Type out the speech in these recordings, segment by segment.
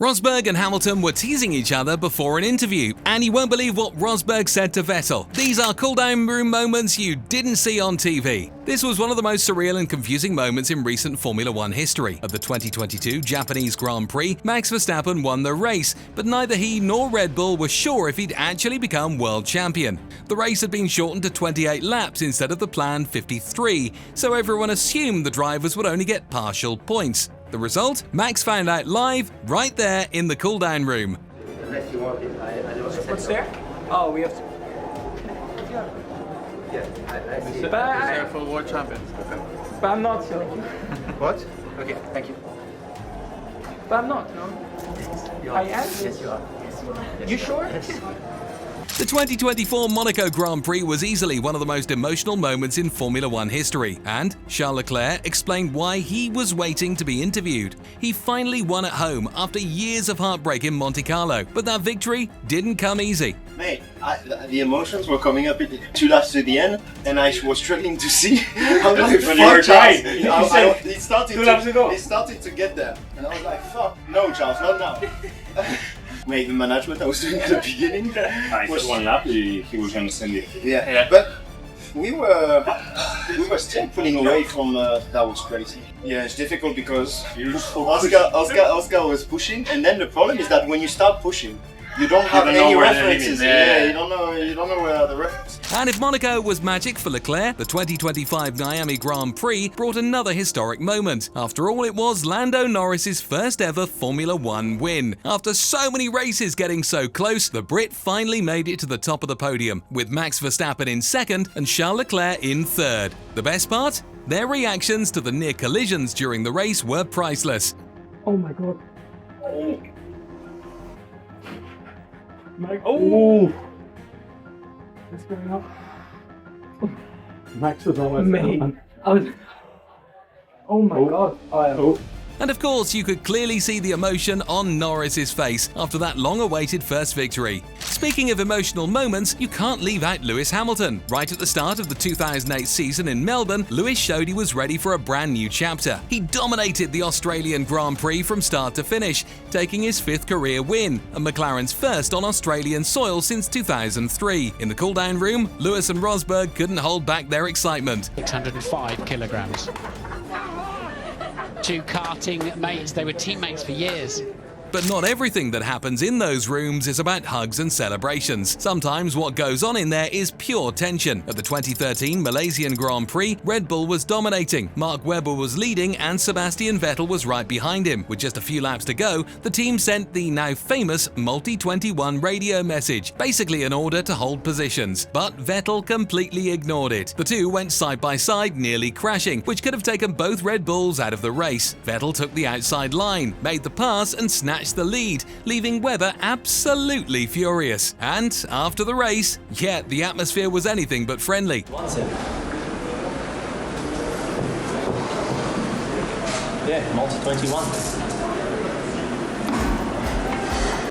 Rosberg and Hamilton were teasing each other before an interview, and you won't believe what Rosberg said to Vettel. These are cooldown room moments you didn't see on TV. This was one of the most surreal and confusing moments in recent Formula One history. At the 2022 Japanese Grand Prix, Max Verstappen won the race, but neither he nor Red Bull were sure if he'd actually become world champion. The race had been shortened to 28 laps instead of the planned 53, so everyone assumed the drivers would only get partial points. The result? Max found out live, right there in the cooldown room. Unless you want it, I don't accept. What's there? Oh, we have to. Yeah, I see. But For world champions. Okay. But I'm not, so. What? Okay, thank you. But I'm not, no? You are. I am? Yes, you are. Yes, you are. You sure? Yes. The 2024 Monaco Grand Prix was easily one of the most emotional moments in Formula One history, and Charles Leclerc explained why he was waiting to be interviewed. He finally won at home after years of heartbreak in Monte Carlo, but that victory didn't come easy. Mate, the emotions were coming up 2 laps to the end, and I was struggling to see. I'm like, When you were tired. It started to get there, and I was like, fuck, no, Charles, not now. Mate, the management I was doing at the beginning Was one lap, he was going to send it. yeah, but we were still pulling away from. That was crazy. Yeah, it's difficult because Oscar was pushing, and then the problem is that when you start pushing, you don't have any references. You don't know where the references. And if Monaco was magic for Leclerc, the 2025 Miami Grand Prix brought another historic moment. After all, it was Lando Norris's first ever Formula One win. After so many races getting so close, the Brit finally made it to the top of the podium, with Max Verstappen in second and Charles Leclerc in third. The best part? Their reactions to the near collisions during the race were priceless. Oh my god. Oh! What's going on? Max was almost Mate, oh my god. And of course, you could clearly see the emotion on Norris's face after that long-awaited first victory. Speaking of emotional moments, you can't leave out Lewis Hamilton. Right at the start of the 2008 season in Melbourne, Lewis showed he was ready for a brand new chapter. He dominated the Australian Grand Prix from start to finish, taking his 5th career win, and McLaren's first on Australian soil since 2003. In the cooldown room, Lewis and Rosberg couldn't hold back their excitement. 605 kilograms. Two karting mates, they were teammates for years. But not everything that happens in those rooms is about hugs and celebrations. Sometimes what goes on in there is pure tension. At the 2013 Malaysian Grand Prix, Red Bull was dominating. Mark Webber was leading and Sebastian Vettel was right behind him. With just a few laps to go, the team sent the now famous Multi-21 radio message, basically an order to hold positions. But Vettel completely ignored it. The two went side by side, nearly crashing, which could have taken both Red Bulls out of the race. Vettel took the outside line, made the pass and snatched the lead, leaving Webber absolutely furious. And after the race, the atmosphere was anything but friendly. Yeah, multi-21.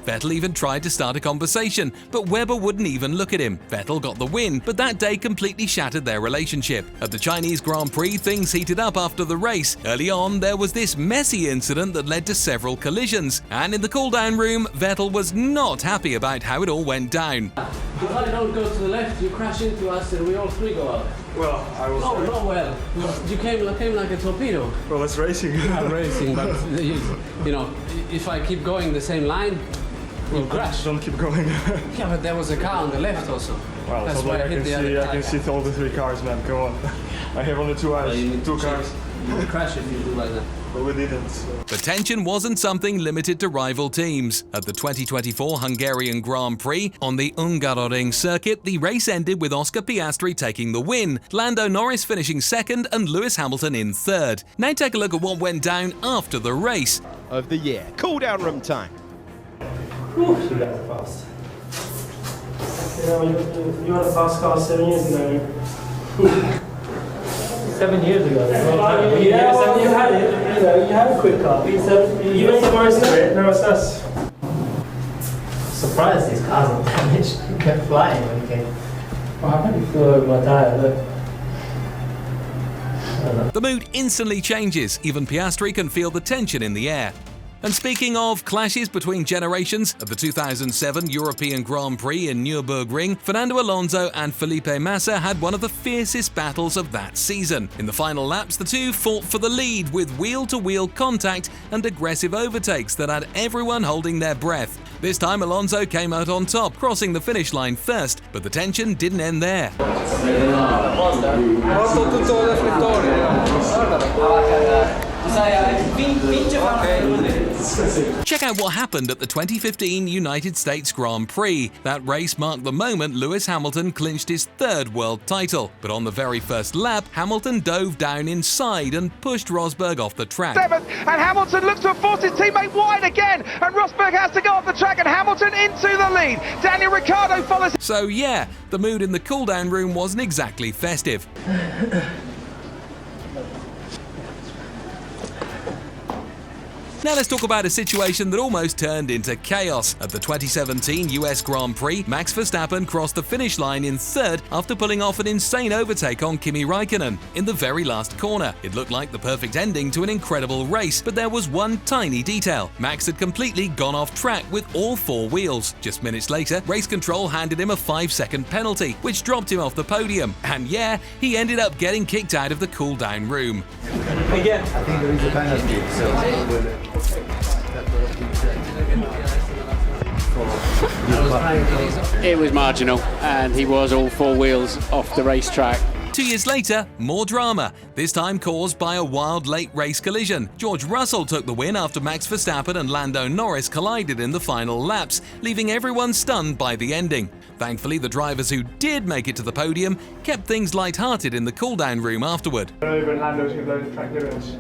Vettel even tried to start a conversation, but Webber wouldn't even look at him. Vettel got the win, but that day completely shattered their relationship. At the Chinese Grand Prix, things heated up after the race. Early on, there was this messy incident that led to several collisions. And in the cooldown room, Vettel was not happy about how it all went down. You don't go to the left, you crash into us and we all three go out. Well, I was. No, not well. You came like a torpedo. Well, it's racing. I'm racing, but you know, if I keep going the same line, you'll crash. Don't keep going. Yeah, but there was a car on the left also. Well, that's why I hit the other car. I can see all the 3 cars, man. Come on. I have only 2 eyes. Well, you need 2 to cars. You will crash if you do like that. But we didn't. So. The tension wasn't something limited to rival teams. At the 2024 Hungarian Grand Prix, on the Hungaroring circuit, the race ended with Oscar Piastri taking the win, Lando Norris finishing second and Lewis Hamilton in third. Now take a look at what went down after the race. Of the year. Cool down room time. You guys are fast. You know, you had a fast car 7 years ago. 7 years ago. Yeah, well, you had it. You know, you had a quick car. You made the most of it. Now it's us. Surprised these cars are damaged. You kept flying when you came. Well, I really flew over my tyre. Look. The mood instantly changes. Even Piastri can feel the tension in the air. And speaking of clashes between generations, at the 2007 European Grand Prix in Nürburgring, Fernando Alonso and Felipe Massa had one of the fiercest battles of that season. In the final laps, the two fought for the lead with wheel-to-wheel contact and aggressive overtakes that had everyone holding their breath. This time Alonso came out on top, crossing the finish line first, but the tension didn't end there. Check out what happened at the 2015 United States Grand Prix. That race marked the moment Lewis Hamilton clinched his third world title. But on the very first lap, Hamilton dove down inside and pushed Rosberg off the track. And Hamilton looks to have forced his teammate wide again, and Rosberg has to go off the track, and Hamilton into the lead. Daniel Ricciardo follows. So yeah, the mood in the cooldown room wasn't exactly festive. Now let's talk about a situation that almost turned into chaos. At the 2017 US Grand Prix, Max Verstappen crossed the finish line in third after pulling off an insane overtake on Kimi Räikkönen in the very last corner. It looked like the perfect ending to an incredible race, but there was one tiny detail. Max had completely gone off track with all four wheels. Just minutes later, race control handed him a 5-second penalty, which dropped him off the podium. And yeah, he ended up getting kicked out of the cool-down room. Again, I think there is a penalty, so... It was marginal, and he was all four wheels off the racetrack. 2 years later, more drama, this time caused by a wild late race collision. George Russell took the win after Max Verstappen and Lando Norris collided in the final laps, leaving everyone stunned by the ending. Thankfully, the drivers who did make it to the podium kept things light-hearted in the cool-down room afterward. Over and Lando's with those track limits.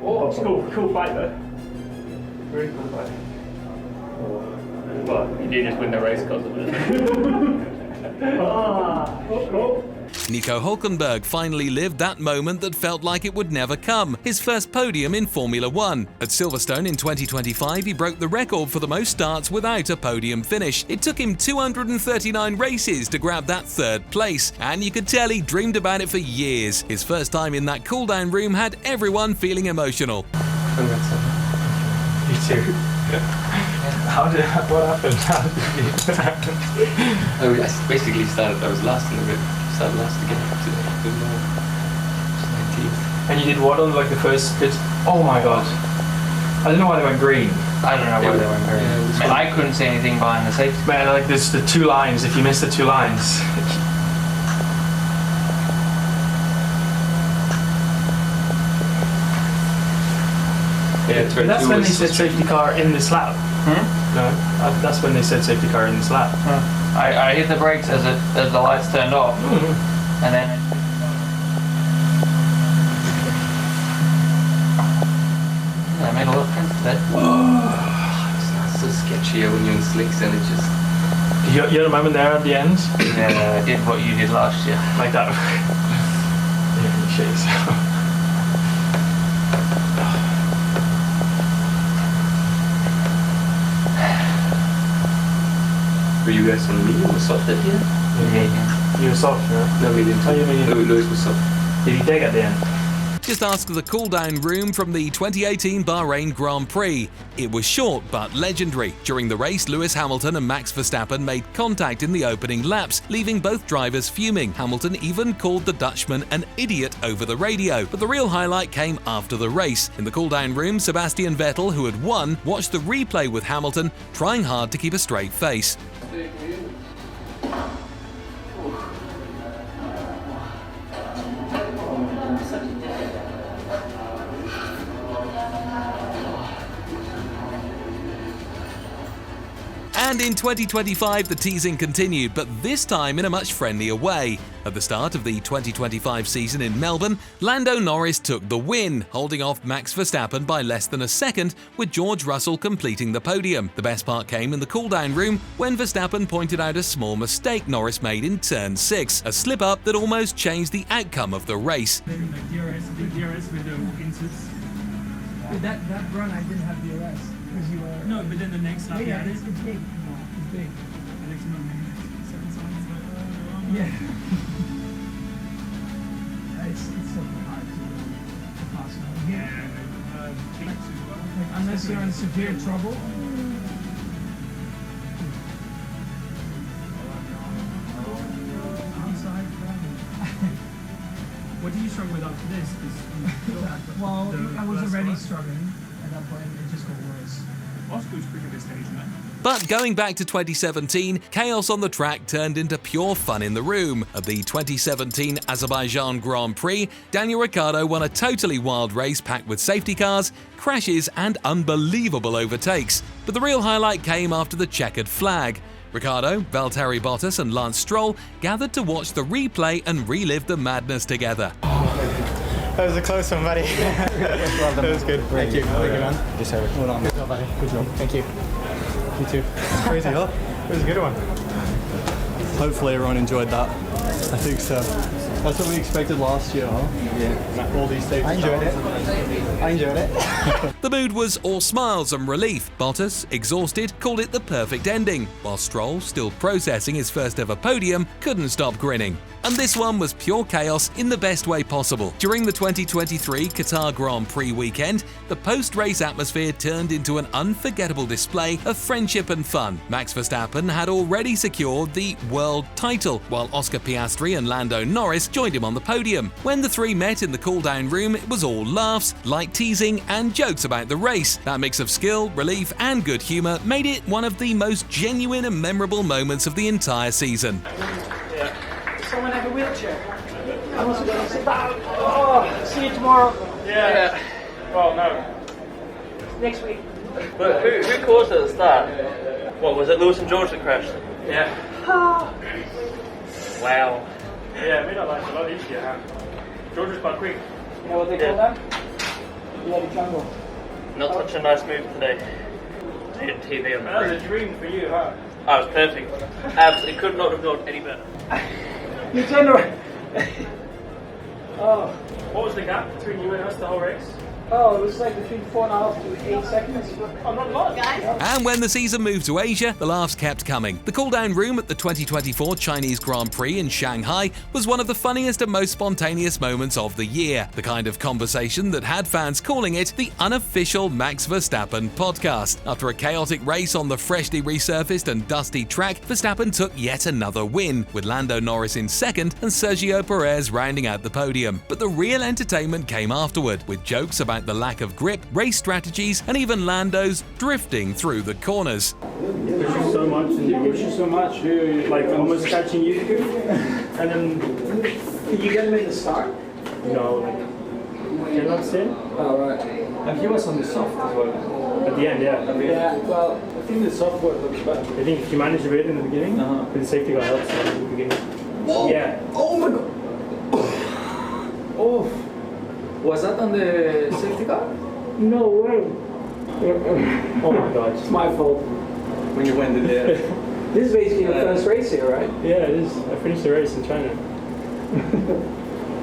Oh, it's cool fight though. Really cool fight. Well, you did just win the race because of it. Nico Hülkenberg finally lived that moment that felt like it would never come, his first podium in Formula 1. At Silverstone in 2025, he broke the record for the most starts without a podium finish. It took him 239 races to grab that third place, and you could tell he dreamed about it for years. His first time in that cool-down room had everyone feeling emotional. You too. What happened? I basically I was last in the grid. Started last again. And you did what on like the first bit? Oh my god. I don't know why they went green. I don't know why they went green. Yeah, I couldn't see anything behind the safety. Man, like there's the two lines, if you miss the two lines. Yeah, that's when they said safety car in this lap. No, that's when they said safety car in this lap. I hit the brakes as the lights turned off, and then. Yeah, I made a lot of sense there. It's so sketchy when you're in slicks and it just. You had a moment there at the end? Yeah, I did what you did last year. Like that. Yeah, shit. Were you guys on medium or soft at the end? Yeah. You were soft, yeah? No, medium. Oh, you medium. Lewis was soft. Did he dig at the end? Just ask the cool-down room from the 2018 Bahrain Grand Prix. It was short but legendary. During the race, Lewis Hamilton and Max Verstappen made contact in the opening laps, leaving both drivers fuming. Hamilton even called the Dutchman an idiot over the radio. But the real highlight came after the race. In the cool-down room, Sebastian Vettel, who had won, watched the replay with Hamilton, trying hard to keep a straight face. And in 2025, the teasing continued, but this time in a much friendlier way. At the start of the 2025 season in Melbourne, Lando Norris took the win, holding off Max Verstappen by less than a second, with George Russell completing the podium. The best part came in the cool-down room when Verstappen pointed out a small mistake Norris made in turn 6, a slip-up that almost changed the outcome of the race. DRS with the inserts. With that run, I didn't have DRS because you were. No, but then the next lap, yeah, it's big. It's big. Alex, no, 7 seconds. Yeah. It's so hard to pass. Yeah. unless you're in severe trouble. What did you struggle with after this? Well, I was already struggling at that point. It just got worse. Oscar was quick at this stage, man. But going back to 2017, chaos on the track turned into pure fun in the room. At the 2017 Azerbaijan Grand Prix, Daniel Ricciardo won a totally wild race packed with safety cars, crashes and unbelievable overtakes. But the real highlight came after the checkered flag. Ricciardo, Valtteri Bottas and Lance Stroll gathered to watch the replay and relive the madness together. That was a close one, buddy. That was good. Thank you. Thank you, man. Just have it. Hold on. Good job, buddy. Good job. Thank you. You too. Crazy, huh? It was a good one. Hopefully everyone enjoyed that. I think so. That's what we expected last year, huh? Yeah. All these safety cars. I enjoyed it. The mood was all smiles and relief. Bottas, exhausted, called it the perfect ending, while Stroll, still processing his first ever podium, couldn't stop grinning. And this one was pure chaos in the best way possible. During the 2023 Qatar Grand Prix weekend, the post-race atmosphere turned into an unforgettable display of friendship and fun. Max Verstappen had already secured the world title, while Oscar Piastri and Lando Norris joined him on the podium. When the three met in the cool-down room, it was all laughs, light teasing and jokes about the race. That mix of skill, relief and good humour made it one of the most genuine and memorable moments of the entire season. Someone have a wheelchair? I must go and sit down. Oh, see you tomorrow. Yeah. Well, no. Next week. But who caused it at the start? What, was it Lewis and George that crashed? Yeah. Wow. Yeah, made our life a lot easier, huh? George was quite quick. You know what they call that? Bloody jungle. Not such a nice move today. Hit TV on That was a dream for you, huh? I was perfect. Absolutely could not have gone any better. You turned around. Oh. What was the gap between you and us the whole race? Oh, it was like between 4.5 to 8 seconds. I'm not lying. And when the season moved to Asia, the laughs kept coming. The cool-down room at the 2024 Chinese Grand Prix in Shanghai was one of the funniest and most spontaneous moments of the year. The kind of conversation that had fans calling it the unofficial Max Verstappen podcast. After a chaotic race on the freshly resurfaced and dusty track, Verstappen took yet another win, with Lando Norris in second and Sergio Perez rounding out the podium. But the real entertainment came afterward, with jokes about the lack of grip, race strategies, and even Lando's drifting through the corners. Push you so much, and you push you so much, like almost catching you, and then. Did you get him in the start? No, like cannot say. Oh right. And he was on the soft as well. At the end, yeah. Yeah. Well, I think the soft board looks better. I think if you manage a bit in the beginning, but the safety car helps in the beginning. Whoa. Yeah. Oh my god. Oh. Was that on the safety car? No way. Oh my god. It's my fault. When you went in there. This is basically your first race here, right? Yeah, it is. I finished the race in China.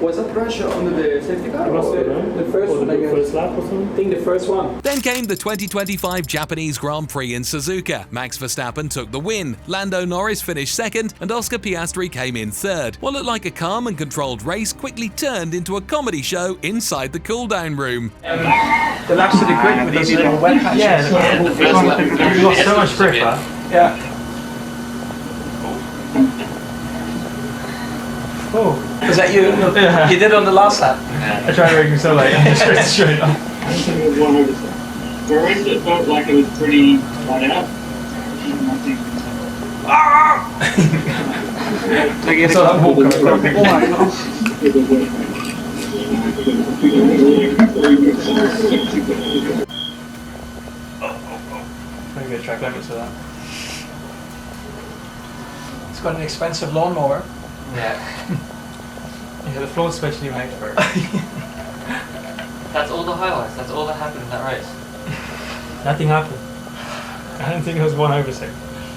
Was that pressure under the safety car? It must have been, the first one, I guess. First lap or something? I think the first one. Then came the 2025 Japanese Grand Prix in Suzuka. Max Verstappen took the win, Lando Norris finished second, and Oscar Piastri came in third. What looked like a calm and controlled race quickly turned into a comedy show inside the cool-down room. The laps to the quick with these little wet patches. Yeah, the first lap. You lost so much grip, huh? Yeah. Oh. Was that you? Yeah. You did it on the last lap? I tried to make him so late. straight up. First, it felt like it was pretty flat out. Like it's a whole coming. Oh my gosh. Maybe a track limits for that. It's got an expensive lawnmower. Yeah. Yeah, the floor's especially made for it. That's all the highlights. That's all that happened in that race. Nothing happened. I don't think there was one oversight.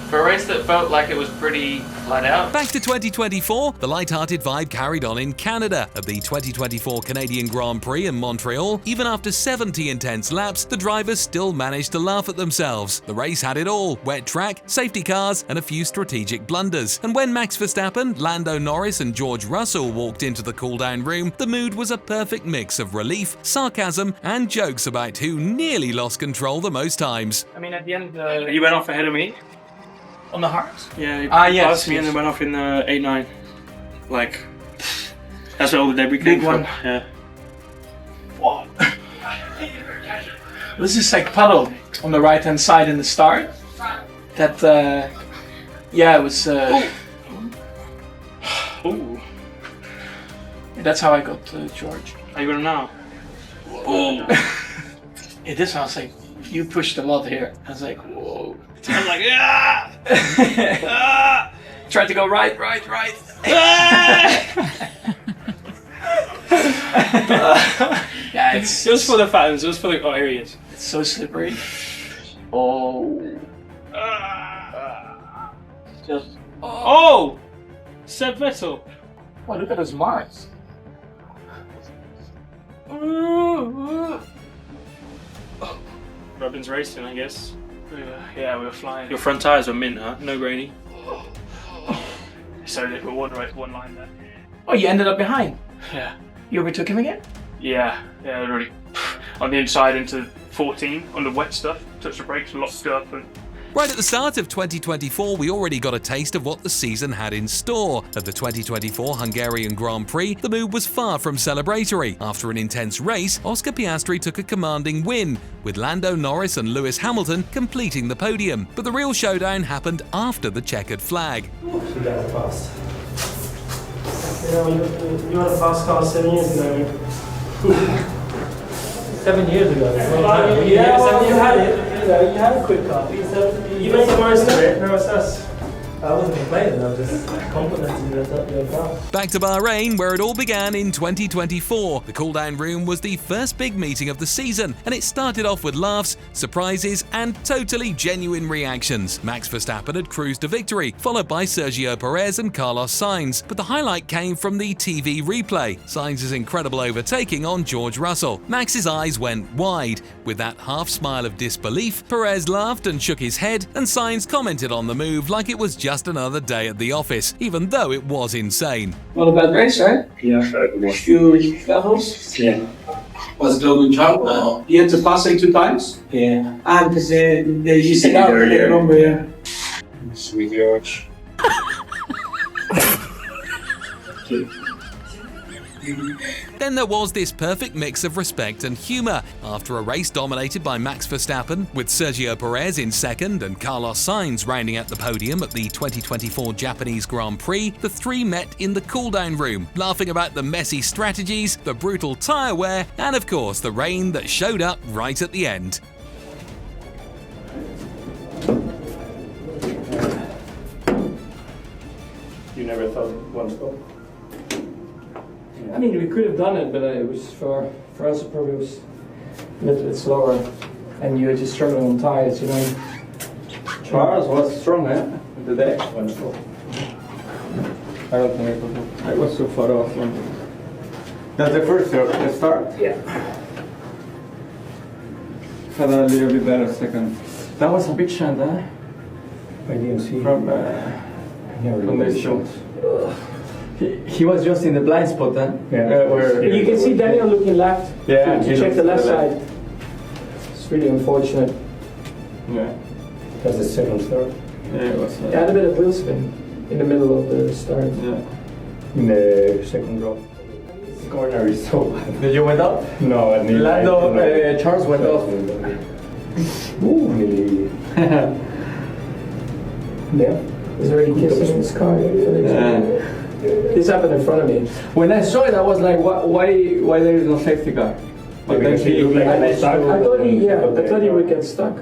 For a race that felt like it was pretty flat out. Back to 2024, the light-hearted vibe carried on in Canada. At the 2024 Canadian Grand Prix in Montreal, even after 70 intense laps, the drivers still managed to laugh at themselves. The race had it all: wet track, safety cars, and a few strategic blunders. And when Max Verstappen, Lando Norris, and George Russell walked into the cool-down room, the mood was a perfect mix of relief, sarcasm, and jokes about who nearly lost control the most times. I mean, at the end, you went off ahead of me. On the hards? Yeah, you yes, passed me and then went off in 8-9. Like, that's where all the debris came from. Yeah. Wow. This is like puddle on the right hand side in the start. That, it was. Ooh. That's how I got George. How you got him now? Oh. Yeah, this one I was like, you pushed a lot here. I was like, whoa. I was like, ah! Ah! Tried to go right. Yeah, it was for the fans. It was for the. Oh, here he is. It's so slippery. Oh. Just. Oh! Seb Vettel. Oh, look at those marks. Robin's racing, I guess. Yeah, we were flying. Your front tyres were mint, huh? No grainy. So they were one line there. Oh, you ended up behind? Yeah. You overtook him again? Yeah, really. On the inside into 14 on the wet stuff. Touched the brakes, locked up, and. Right at the start of 2024, we already got a taste of what the season had in store. At the 2024 Hungarian Grand Prix, the mood was far from celebratory. After an intense race, Oscar Piastri took a commanding win, with Lando Norris and Lewis Hamilton completing the podium. But the real showdown happened after the checkered flag. You guys are fast. You know, you had a fast car 7 years ago. 7 years ago. You had it. You had a quick car. You made the most of it. No, it's us. I wasn't complaining, I was just complimenting you on your car. Back to Bahrain, where it all began in 2024. The cool-down room was the first big meeting of the season, and it started off with laughs, surprises, and totally genuine reactions. Max Verstappen had cruised to victory, followed by Sergio Perez and Carlos Sainz. But the highlight came from the TV replay: Sainz's incredible overtaking on George Russell. Max's eyes went wide. With that half smile of disbelief, Perez laughed and shook his head, and Sainz commented on the move like it was just another day at the office, even though it was insane. Not a bad race, right? Yeah. Few battles? Yeah. Was it Golden Child? You had to pass it 2 times? Yeah. Because they used to out there, remember, yeah. Sweet George. Then there was this perfect mix of respect and humour. After a race dominated by Max Verstappen, with Sergio Perez in second and Carlos Sainz rounding out the podium at the 2024 Japanese Grand Prix, the three met in the cool-down room, laughing about the messy strategies, the brutal tyre wear, and of course the rain that showed up right at the end. You never thought one stop? I mean, we could have done it, but it was for us it probably was a little bit slower, and you were just struggling on tires, you know. Charles was strong, eh? The day. I don't think I was so far off. That's the first start? Yeah. Had a little bit better second. That was a big shot, eh? I didn't see. From this shot. He was just in the blind spot, huh? Yeah. You can see Daniel looking left. Yeah. To check the left side. It's really unfortunate. Yeah. That's the second start. Yeah, it was. He had a bit of wheel spin in the middle of the start. Yeah. In the second drop. The corner is so bad. Did you went up? No, I mean. Lando, Charles went off. Ooh, nearly. Yeah. He's already kissing his car. This happened in front of me. When I saw it, I was like, why there is no safety car? But then he looked like I thought he would get stuck.